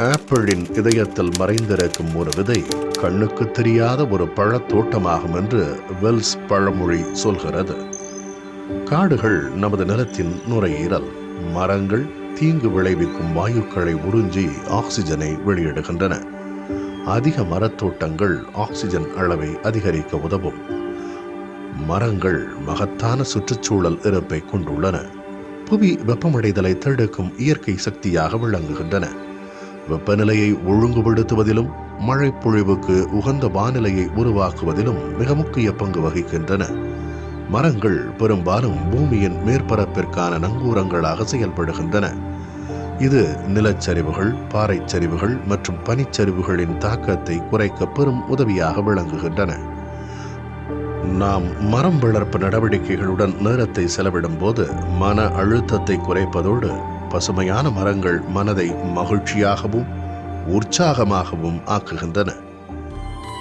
ஆப்பிளின் இதயத்தில் மறைந்திருக்கும் ஒரு விதை கண்ணுக்கு தெரியாத ஒரு பழத்தோட்டமாகும் என்று வெல்ஸ் பழமொழி சொல்கிறது. காடுகள் நமது நிலத்தின் நுரையீரல். மரங்கள் தீங்கு விளைவிக்கும் வாயுக்களை உறிஞ்சி ஆக்சிஜனை வெளியிடுகின்றன. அதிக மரத்தோட்டங்கள் ஆக்சிஜன் அளவை அதிகரிக்க உதவும். மரங்கள் மகத்தான சுற்றுச்சூழல் இருப்பை கொண்டுள்ளன. புவி வெப்பமடைதலை தடுக்கும் இயற்கை சக்தியாக விளங்குகின்றன. வெப்பநிலையை ஒழுங்குபடுத்துவதிலும் மழை பொழிவுக்கு உகந்த வானிலையை உருவாக்குவதிலும் மிக முக்கிய பங்கு வகிக்கின்றன. மரங்கள் பெரும்பாலும் பூமியின் மேற்பரப்பிற்கான நங்கூரங்களாக செயல்படுகின்றன. இது நிலச்சரிவுகள், பாறைச்சரிவுகள் மற்றும் பனிச்சரிவுகளின் தாக்கத்தை குறைக்க பெரும் உதவியாக விளங்குகின்றன. நாம் மரம் வளர்ப்பு நடவடிக்கைகளுடன் நேரத்தை செலவிடும் போது மன அழுத்தத்தை குறைப்பதோடு பசுமையான மரங்கள் மனதை மகிழ்ச்சியாகவும் உற்சாகமாகவும் ஆக்குகின்றன.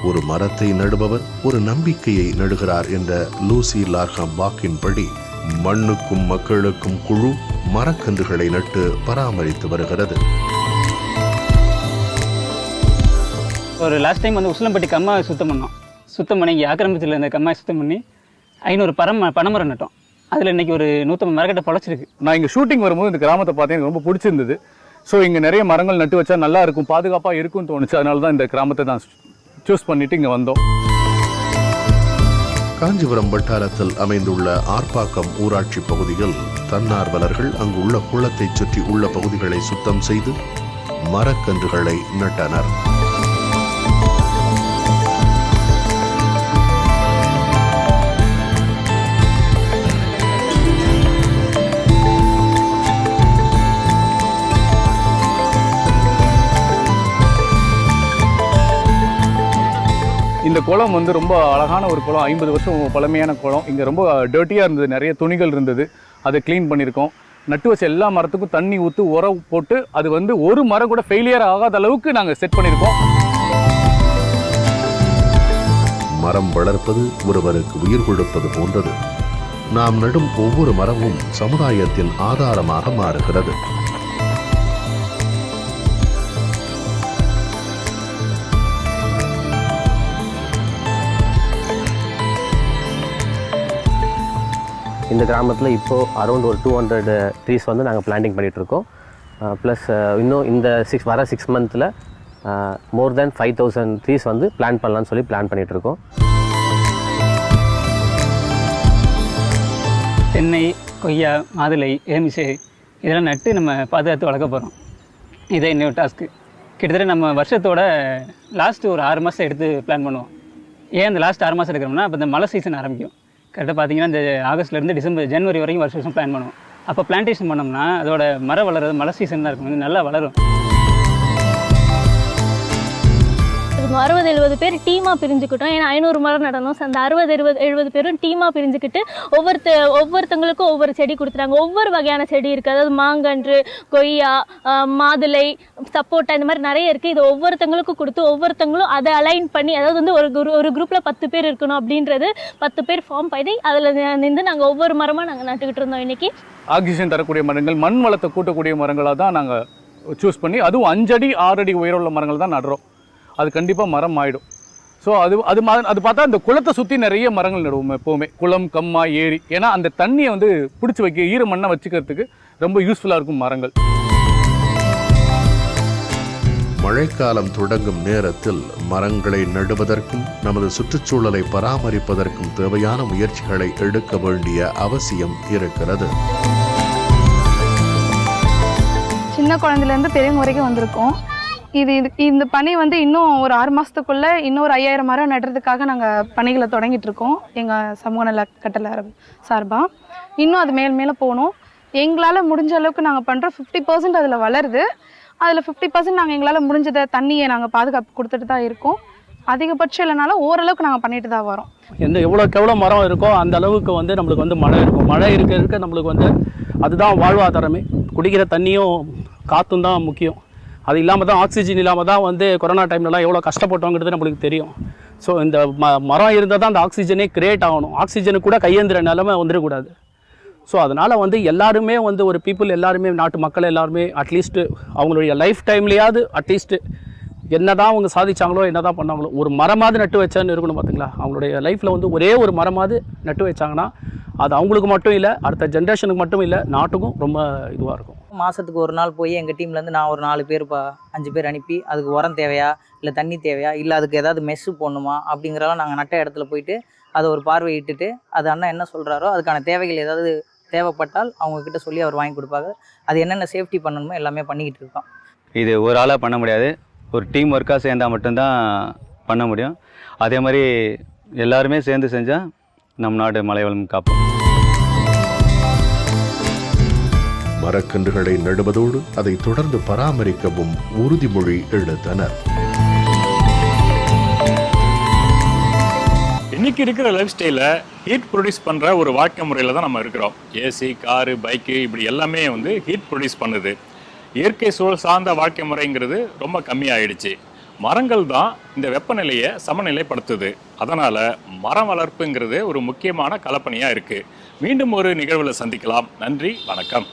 ஒரு மரத்தை நடுபவர் ஒரு நம்பிக்கையை நடுகிறார் என்ற லூசி லார்ஹாம் வாக்கின் படி மண்ணுக்கும் மக்களுக்கும் குழு மரக்கன்றுகளை நட்டு பராமரித்து வருகிறது. ஒரு லாஸ்ட் டைம் வந்து உசிலம்பட்டி கம்மாவை சுத்தம் பண்ணி இங்கே ஆக்கிரமித்தில் இருந்த கம்மாவை சுத்தம் பண்ணி 500 பனைமரம் நட்டோம். அதில் இன்றைக்கி ஒரு 150 மரக்கட்டை பொழைச்சிருக்கு. நான் இங்கே ஷூட்டிங் வரும்போது இந்த கிராமத்தை பார்த்தேன், எனக்கு ரொம்ப பிடிச்சிருந்தது. ஸோ இங்கே நிறைய மரங்கள் நட்டு வச்சா நல்லா இருக்கும், பாதுகாப்பாக இருக்கும்னு தோணுச்சு. அதனால தான் இந்த கிராமத்தை தான் சூஸ் பண்ணிட்டு இங்கே வந்தோம். காஞ்சிபுரம் வட்டாரத்தில் அமைந்துள்ள ஆர்ப்பாக்கம் ஊராட்சி பகுதியில் தன்னார்வலர்கள் அங்கு உள்ள குளத்தை சுற்றி உள்ள பகுதிகளை சுத்தம் செய்து மரக்கன்றுகளை நட்டனர். இந்த குளம் வந்து ரொம்ப அழகான ஒரு குளம், 50 வருஷம் பழமையான குளம். இங்கே ரொம்ப டர்ட்டியாக இருந்தது, நிறைய துணிகள் இருந்தது, அதை க்ளீன் பண்ணியிருக்கோம். நட்டு வச்ச எல்லா மரத்துக்கும் தண்ணி ஊற்று உரம் போட்டு அது வந்து ஒரு மரம் கூட ஃபெயிலியர் ஆகாத அளவுக்கு நாங்கள் செட் பண்ணியிருக்கோம். மரம் வளர்ப்பது ஒருவருக்கு உயிர் கொடுப்பது போன்றது. நாம் நடும் ஒவ்வொரு மரமும் சமுதாயத்தின் ஆதாரமாக மாறுகிறது. இந்த கிராமத்தில் இப்போது அரௌண்ட் ஒரு 200 ட்ரீஸ் வந்து நாங்கள் பிளான்டிங் பண்ணிகிட்ருக்கோம். ப்ளஸ் இன்னும் இந்த வர 6 மந்த்தில் மோர் தேன் 5000 ட்ரீஸ் வந்து பிளான் பண்ணலான்னு சொல்லி பிளான் பண்ணிகிட்ருக்கோம். தென்னை, கொய்யா, மாதுளை, எலுமிச்சை இதெல்லாம் நட்டு நம்ம பாதுகாத்து வளர்க்க போகிறோம். இதே இன்னொரு டாஸ்க்கு. கிட்டத்தட்ட நம்ம வருஷத்தோட லாஸ்ட்டு ஒரு 6 மாதம் எடுத்து பிளான் பண்ணுவோம். ஏன் இந்த லாஸ்ட் 6 மாதம் எடுக்கிறோம்னா அப்போ இந்த மழை சீசன் ஆரம்பிக்கும். கரெக்டாக பார்த்தீங்கன்னா இந்த ஆகஸ்ட்லேருந்து ஜனவரி வரைக்கும் வருஷம் பிளான் பண்ணுவோம். அப்போ பிளான்டேஷன் பண்ணோம்னா அதோட மரம் வளர்றது மழை சீசன் தான் இருக்கும், நல்லா வளரும். 60-70 பேர் டீமாக பிரிஞ்சுக்கிட்டோம். ஏன்னா 500 மரம் நடணும். அந்த 60-70 பேரும் டீமாக பிரிஞ்சுக்கிட்டு ஒவ்வொருத்தங்களுக்கும் ஒவ்வொரு செடி கொடுத்துட்டாங்க. ஒவ்வொரு வகையான செடி இருக்குது. அதாவது மாங்கன்று, கொய்யா, மாதுளை, சப்போட்டா, இந்த மாதிரி நிறைய இருக்குது. இது ஒவ்வொருத்தங்களுக்கும் கொடுத்து ஒவ்வொருத்தங்களும் அதை அலைன் பண்ணி, அதாவது வந்து ஒரு குரூப்பில் 10 பேர் இருக்கணும் அப்படின்றது 10 பேர் ஃபார்ம் பண்ணி அதில் நின்று நாங்கள் ஒவ்வொரு மரமாக நாங்கள் நட்டுக்கிட்டு இருந்தோம். இன்றைக்கி ஆக்சிஜன் தரக்கூடிய மரங்கள், மண் வளத்தை கூட்டக்கூடிய மரங்களாக தான் நாங்கள் சூஸ் பண்ணி, அதுவும் 5 அடி 6 அடி உயரமுள்ள மரங்கள் தான் நடுறோம். அது கண்டிப்பாக மரம் ஆகிடும். ஸோ அது பார்த்தா அந்த குளத்தை சுற்றி நிறைய மரங்கள் நடுவோம் எப்போவுமே. குளம், கம்மா, ஏரி. ஏன்னா அந்த தண்ணியை வந்து பிடிச்சி வைக்க, ஈர மண்ணை வச்சுக்கிறதுக்கு ரொம்ப யூஸ்ஃபுல்லாக இருக்கும் மரங்கள். மழைக்காலம் தொடங்கும் நேரத்தில் மரங்களை நடுவதற்கும் நமது சுற்றுச்சூழலை பராமரிப்பதற்கும் தேவையான முயற்சிகளை எடுக்க வேண்டிய அவசியம் இருக்கிறது. சின்ன குழந்தையிலேருந்து பெரியவங்க வரைக்கும் வந்திருக்கோம். இந்த பணி வந்து இன்னும் ஒரு 6 மாதத்துக்குள்ளே இன்னும் ஒரு 5000 மரம் நடுறதுக்காக நாங்கள் பணிகளை தொடங்கிட்டு இருக்கோம். எங்கள் சமூக நல கட்டளை சார்பாக இன்னும் அது மேலே போகணும். எங்களால் முடிஞ்ச அளவுக்கு நாங்கள் பண்ணுறோம். 50% அதில் வளருது. அதில் 50% நாங்கள் எங்களால் முடிஞ்சதை தண்ணியை நாங்கள் பாதுகாப்பு கொடுத்துட்டு தான் இருக்கோம். அதிகபட்சம் இல்லைனாலும் ஓரளவுக்கு நாங்கள் பண்ணிட்டு தான் வரோம். எவ்வளோ மரம் இருக்கோ அந்த அளவுக்கு வந்து நம்மளுக்கு வந்து மழை இருக்கும். மழை இருக்க நம்மளுக்கு வந்து அதுதான் வாழ்வாதாரமே. குடிக்கிற தண்ணியும் காற்றும் தான் முக்கியம். அது இல்லாமல் தான், ஆக்சிஜன் இல்லாமல் தான் வந்து கொரோனா டைம்லலாம் எவ்வளோ கஷ்டப்பட்டோங்கிறது நம்மளுக்கு தெரியும். ஸோ இந்த மரம் இருந்தால் தான் அந்த ஆக்சிஜனே கிரியேட் ஆகணும். ஆக்சிஜனுக்கு கூட கையேந்திர நிலைமை வந்துடக்கூடாது. ஸோ அதனால் வந்து எல்லாருமே வந்து ஒரு பீப்புள் எல்லாருமே நாட்டு மக்கள் எல்லாருமே அட்லீஸ்ட்டு அவங்களுடைய லைஃப் டைம்லேயாவது அட்லீஸ்ட்டு என்ன தான் அவங்க சாதிச்சாங்களோ என்ன தான் பண்ணாங்களோ ஒரு மரமாவது நட்டு வச்சான்னு இருக்கணும் பார்த்தீங்களா. அவங்களுடைய லைஃப்பில் வந்து ஒரே ஒரு மரமாவது நட்டு வச்சாங்கன்னா அது அவங்களுக்கு மட்டும் இல்லை, அடுத்த ஜென்ரேஷனுக்கு மட்டும் இல்லை, நாட்டுக்கும் ரொம்ப இதுவாக இருக்கும். மாதத்துக்கு ஒரு நாள் போய் எங்கள் டீம்லேருந்து நான் ஒரு 4 பேர் 5 பேர் அனுப்பி அதுக்கு உரம் தேவையா இல்லை தண்ணி தேவையா இல்லை அதுக்கு ஏதாவது மெஸ்ஸு போடணுமா அப்படிங்கிறதெல்லாம் நாங்கள் நட்ட இடத்துல போயிட்டு அதை ஒரு பார்வையிட்டுட்டு அது அண்ணன் என்ன சொல்கிறாரோ அதுக்கான தேவைகள் ஏதாவது தேவைப்பட்டால் அவங்கக்கிட்ட சொல்லி அவர் வாங்கி கொடுப்பாங்க. அது என்னென்ன சேஃப்டி பண்ணணுமோ எல்லாமே பண்ணிக்கிட்டு இருக்கோம். இது ஒரு ஆளாக பண்ண முடியாது, ஒரு டீம் ஒர்க்காக சேர்ந்தால் மட்டும்தான் பண்ண முடியும். அதே மாதிரி எல்லாருமே சேர்ந்து செஞ்சால் நம் நாடு மலைவளம் காப்போம். மரக்கன்றுகளை நடுவதோடு அதை தொடர்ந்து பராமரிக்கவும் உறுதிமொழி எடுத்தனர். இன்னைக்கு இருக்கிற லைஃப் ஸ்டைலில் ஹீட் ப்ரொடியூஸ் பண்ணுற ஒரு வாழ்க்கை முறையில் தான் நம்ம இருக்கிறோம். ஏசி, காரு, பைக்கு இப்படி எல்லாமே வந்து ஹீட் ப்ரொடியூஸ் பண்ணுது. இயற்கை சூழல் சார்ந்த வாழ்க்கை முறைங்கிறது ரொம்ப கம்மியாயிடுச்சு. மரங்கள் தான் இந்த வெப்பநிலையை சமநிலைப்படுத்துது. அதனால் மரம் வளர்ப்புங்கிறது ஒரு முக்கியமான கலப்பணியாக இருக்குது. மீண்டும் ஒரு நிகழ்வில் சந்திக்கலாம். நன்றி, வணக்கம்.